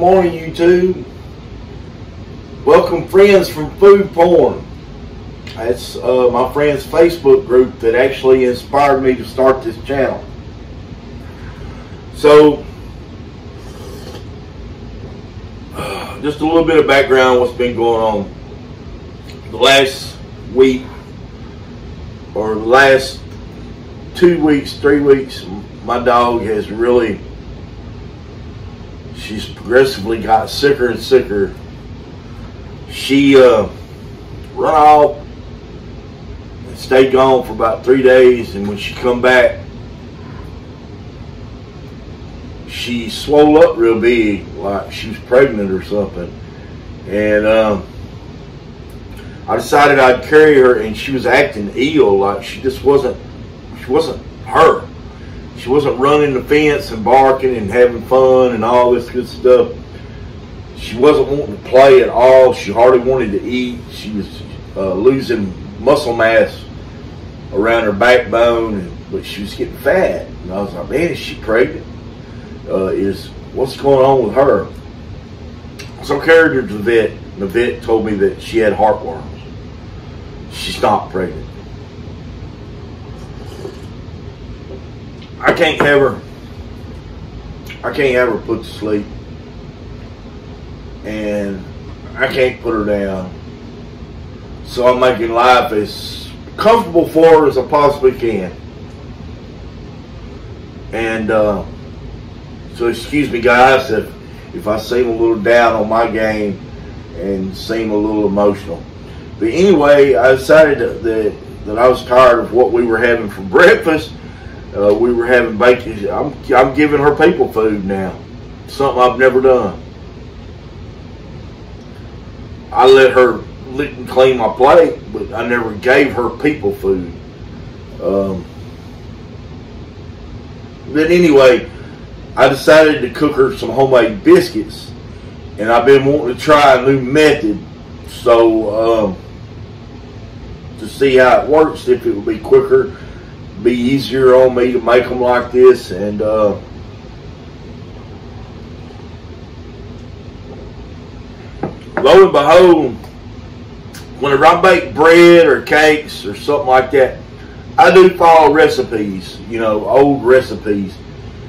morning, YouTube. Welcome, friends from Food Porn. That's my friend's Facebook group that actually inspired me to start this channel. So, just a little bit of background what's been going on. The last week, or the last 2 weeks, 3 weeks, my dog has really, she's progressively got sicker and sicker. She run off and stayed gone for about 3 days, and when she come back, she swole up real big, like she was pregnant or something. And I decided I'd carry her, and she was acting ill, like she just wasn't her. She wasn't running the fence and barking and having fun and all this good stuff. She wasn't wanting to play at all. She hardly wanted to eat. She was losing muscle mass around her backbone, but she was getting fat. And I was like, man, is she pregnant? What's going on with her? So I carried her to the vet, and the vet told me that she had heartworms. She's not pregnant. I can't have her put to sleep, and I can't put her down. So I'm making life as comfortable for her as I possibly can. And so excuse me, guys, if I seem a little down on my game and seem a little emotional. But anyway, I decided that I was tired of what we were having for breakfast. We were having bacon. I'm giving her people food now. Something I've never done. I let her lick and clean my plate, but I never gave her people food. But anyway, I decided to cook her some homemade biscuits, and I've been wanting to try a new method, so to see how it works, if it would be quicker, be easier on me to make them like this. And lo and behold, whenever I bake bread or cakes or something like that, I do follow recipes, you know, old recipes.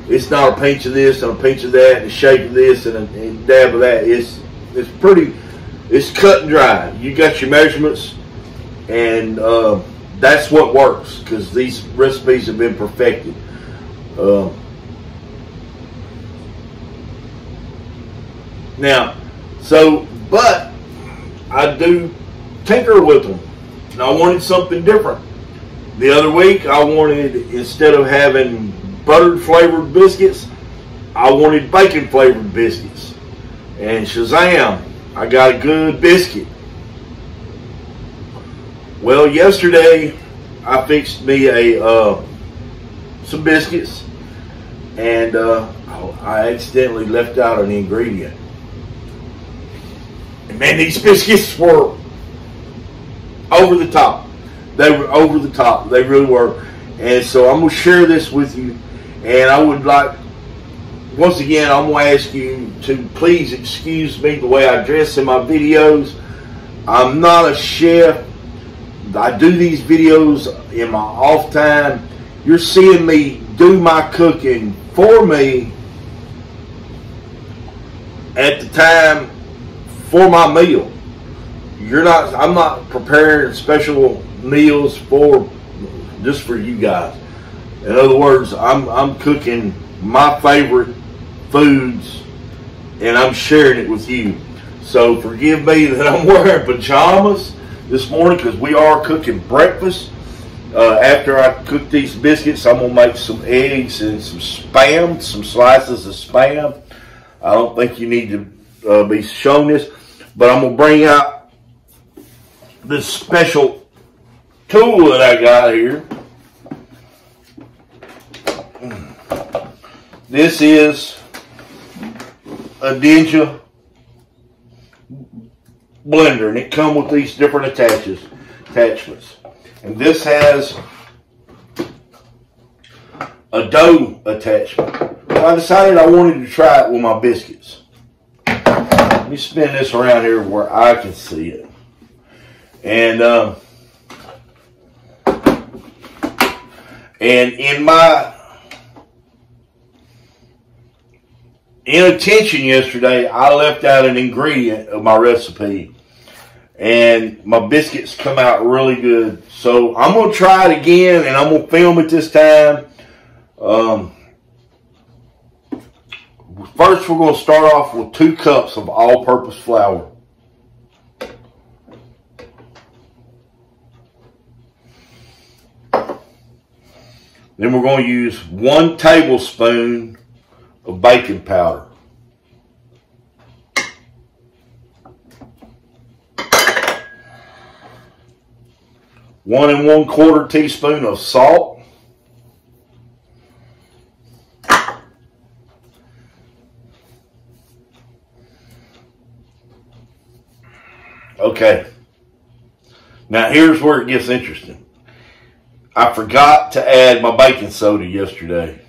It's not a pinch of this and a pinch of that and a shake of this and a dab of that. It's cut and dry. You got your measurements, and that's what works, because these recipes have been perfected. But I do tinker with them, and I wanted something different. The other week, I wanted, instead of having buttered flavored biscuits, I wanted bacon flavored biscuits. And shazam, I got a good biscuit. Well, yesterday I fixed me some biscuits, and I accidentally left out an ingredient. And man, these biscuits were over the top. They were over the top. They really were. And so I'm going to share this with you. And I would like, once again, I'm going to ask you to please excuse me the way I dress in my videos. I'm not a chef. I do these videos in my off time. You're seeing me do my cooking for me at the time for my meal. I'm not preparing special meals just for you guys. In other words, I'm cooking my favorite foods, and I'm sharing it with you. So forgive me that I'm wearing pajamas this morning, because we are cooking breakfast. After I cook these biscuits, I'm going to make some eggs and some Spam, some slices of Spam. I don't think you need to be shown this, but I'm going to bring out this special tool that I got here. This is a Ninja blender, and it comes with these different attachments. And this has a dough attachment. So I decided I wanted to try it with my biscuits. me spin this around here where I can see it. And in my inattention yesterday, I left out an ingredient of my recipe, and my biscuits come out really good. So I'm going to try it again, and I'm going to film it this time. First, we're going to start off with 2 cups of all-purpose flour. Then we're going to use 1 tablespoon of baking powder. 1 1/4 teaspoon of salt. Okay. Now here's where it gets interesting. I forgot to add my baking soda yesterday.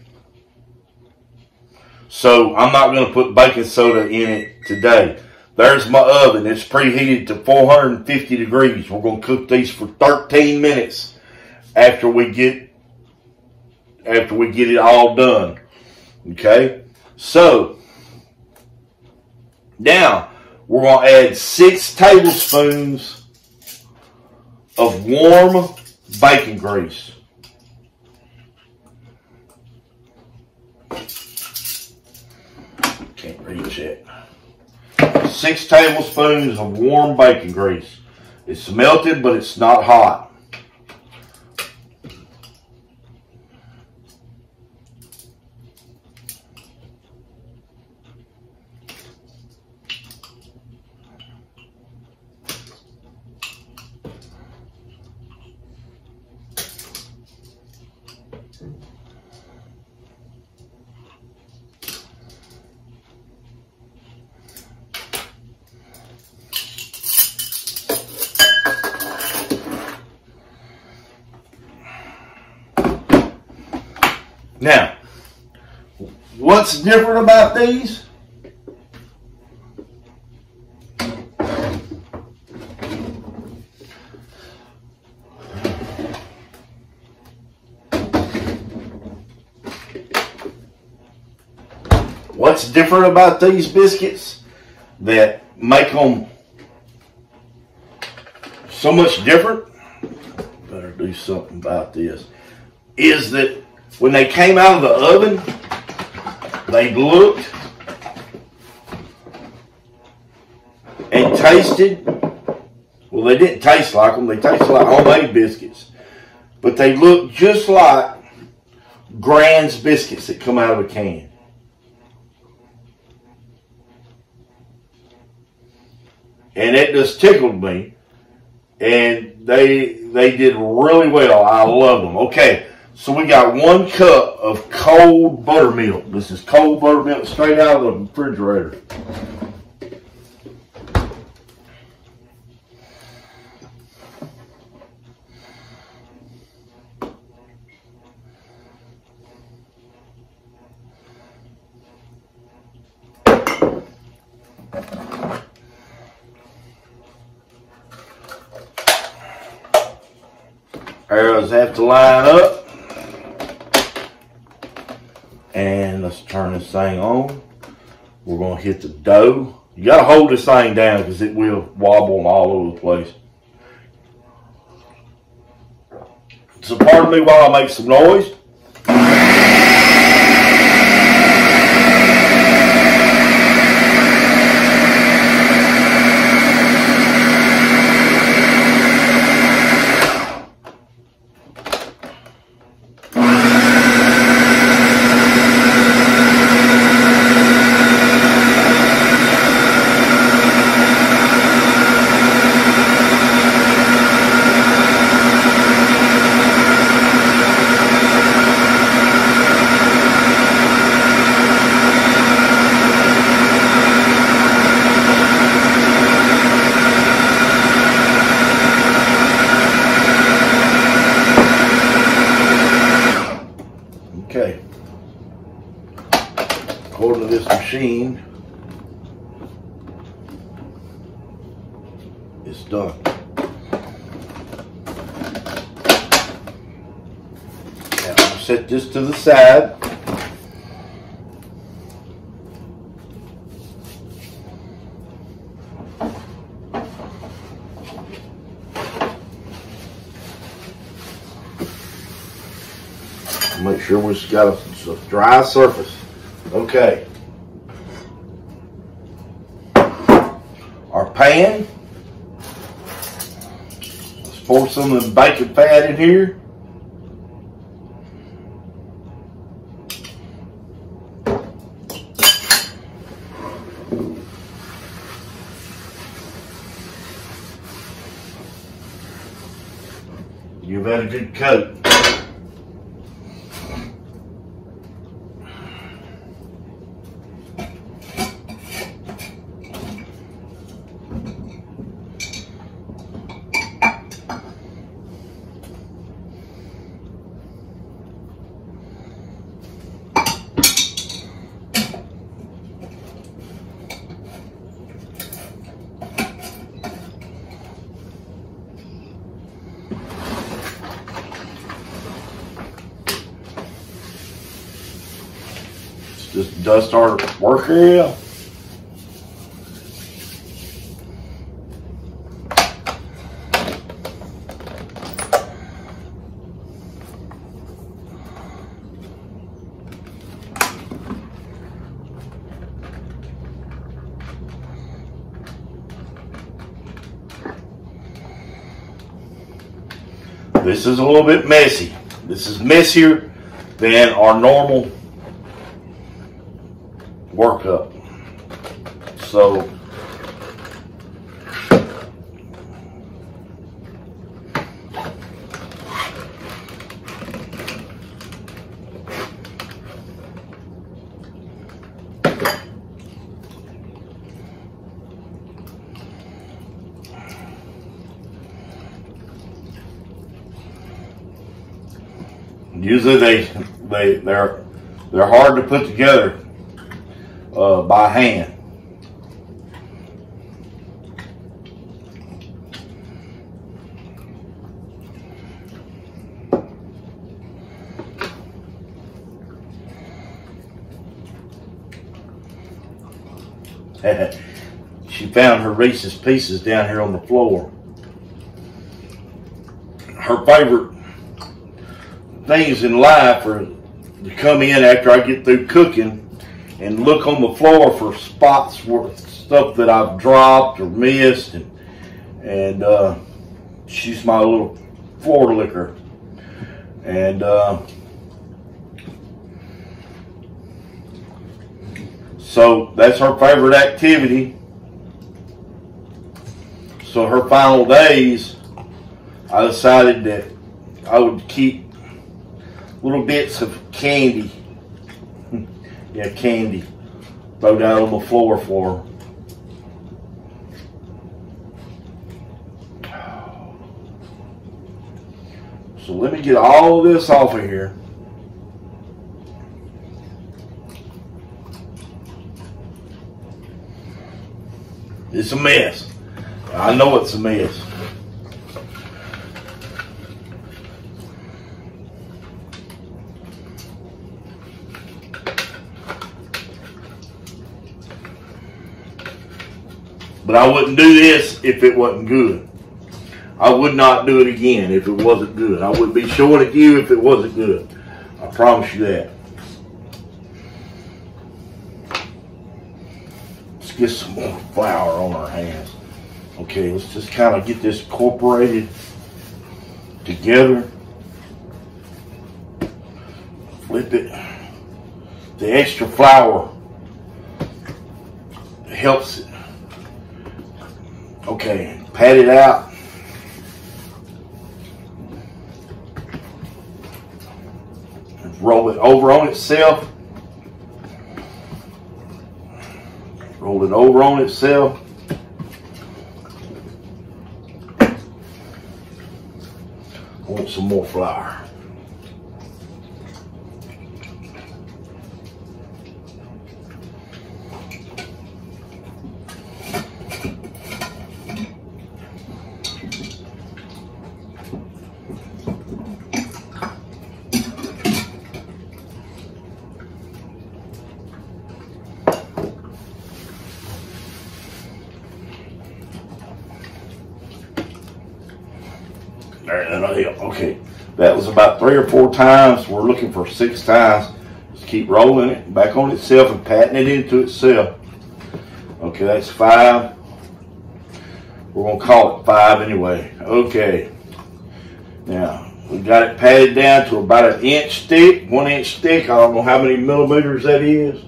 So I'm not going to put baking soda in it today. There's my oven. It's preheated to 450 degrees. We're going to cook these for 13 minutes after we get it all done. Okay? So now we're going to add 6 tablespoons of warm bacon grease. Can't reach it. 6 tablespoons of warm bacon grease. It's melted, but it's not hot. Now, what's different about these? What's different about these biscuits that make them so much different? Better do something about this. Is that when they came out of the oven, they looked and tasted, well, they didn't taste like them. They tasted like homemade biscuits. But they looked just like Grand's biscuits that come out of a can. And it just tickled me. And they did really well. I love them. Okay. So we got 1 cup of cold buttermilk. This is cold buttermilk straight out of the refrigerator. Arrows have to line up. And let's turn this thing on. We're going to hit the dough. You got to hold this thing down because it will wobble all over the place. So pardon me while I make some noise. Okay, according to this machine, done. Now I'll set this to the side. Make sure we've got a dry surface. Okay. Our pan. Let's pour some of the bacon fat in here. Give that a good coat. Just dust our work area. This is a little bit messy. This is messier than our normal workup. So usually they're hard to put together by hand. She found her Reese's Pieces down here on the floor. Her favorite things in life are to come in after I get through cooking and look on the floor for spots where stuff that I've dropped or missed, and she's my little floor licker. And so that's her favorite activity. So her final days, I decided that I would keep little bits of candy. Yeah, candy. Throw down on the floor for her. So let me get all of this off of here. It's a mess. I know it's a mess. But I wouldn't do this if it wasn't good. I would not do it again if it wasn't good. I would be showing it to you if it wasn't good. I promise you that. Let's get some more flour on our hands. Okay, let's just kind of get this incorporated together. Flip it. The extra flour helps it. Okay, pat it out. Roll it over on itself. Roll it over on itself. I want some more flour. There, that'll help. Okay, that was about 3 or 4 times. We're looking for 6 times. Just keep rolling it back on itself and patting it into itself. Okay, that's 5. We're gonna call it 5 anyway. Okay. Now we got it patted down to about 1 inch thick, 1 inch thick. I don't know how many millimeters that is.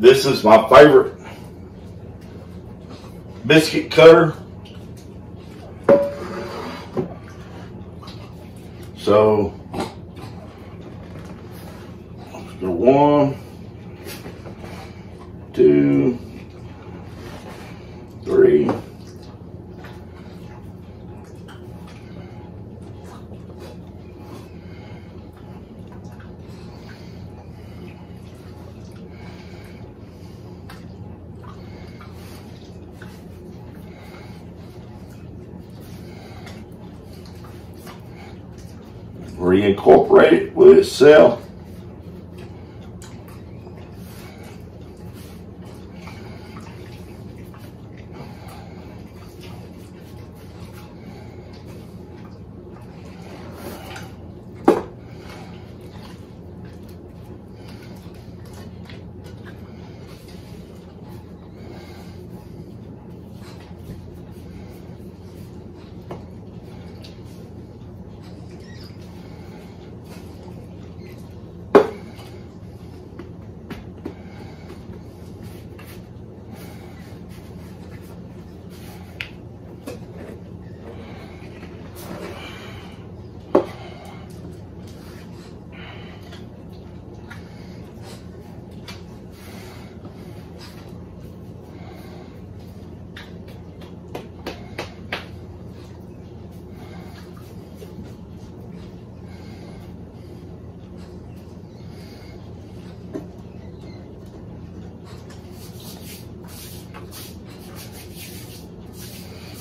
This is my favorite biscuit cutter. So, let's go 1, 2, 3. Reincorporate it with itself.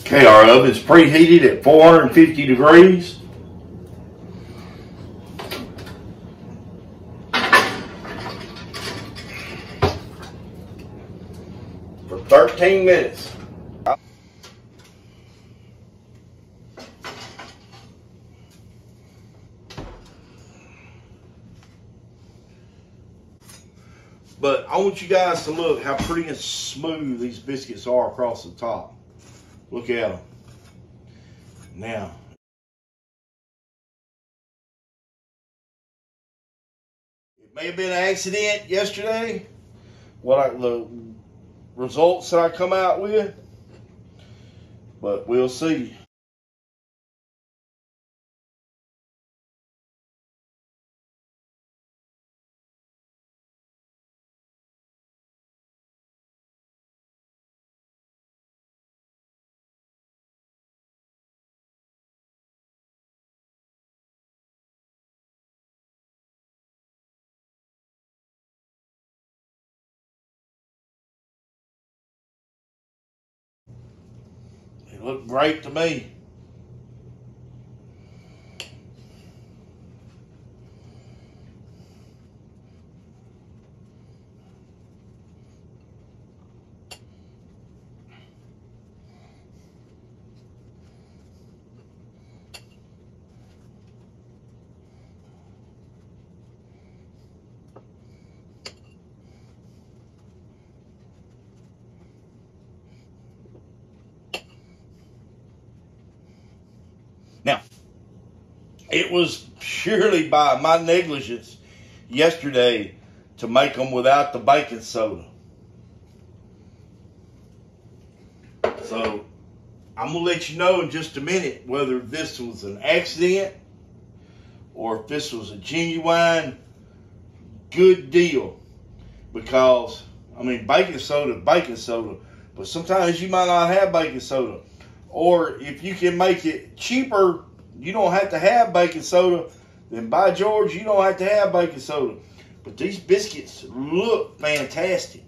Okay, our oven's preheated at 450 degrees. For 13 minutes. But I want you guys to look how pretty and smooth these biscuits are across the top. Look at them. Now, it may have been an accident yesterday, the results that I come out with, but we'll see. They look great to me. Now, it was surely by my negligence yesterday to make them without the baking soda. So, I'm going to let you know in just a minute whether this was an accident or if this was a genuine good deal. Because, I mean, baking soda, but sometimes you might not have baking soda. Or if you can make it cheaper, you don't have to have baking soda, then by George, you don't have to have baking soda. But these biscuits look fantastic.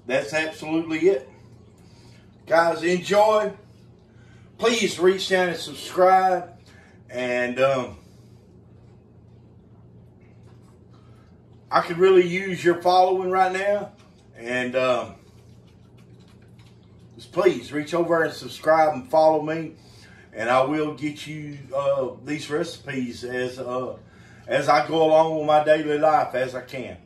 That's absolutely it. guys, enjoy. Please reach down and subscribe. And I could really use your following right now. And just please reach over and subscribe and follow me. And I will get you these recipes as I go along with my daily life as I can.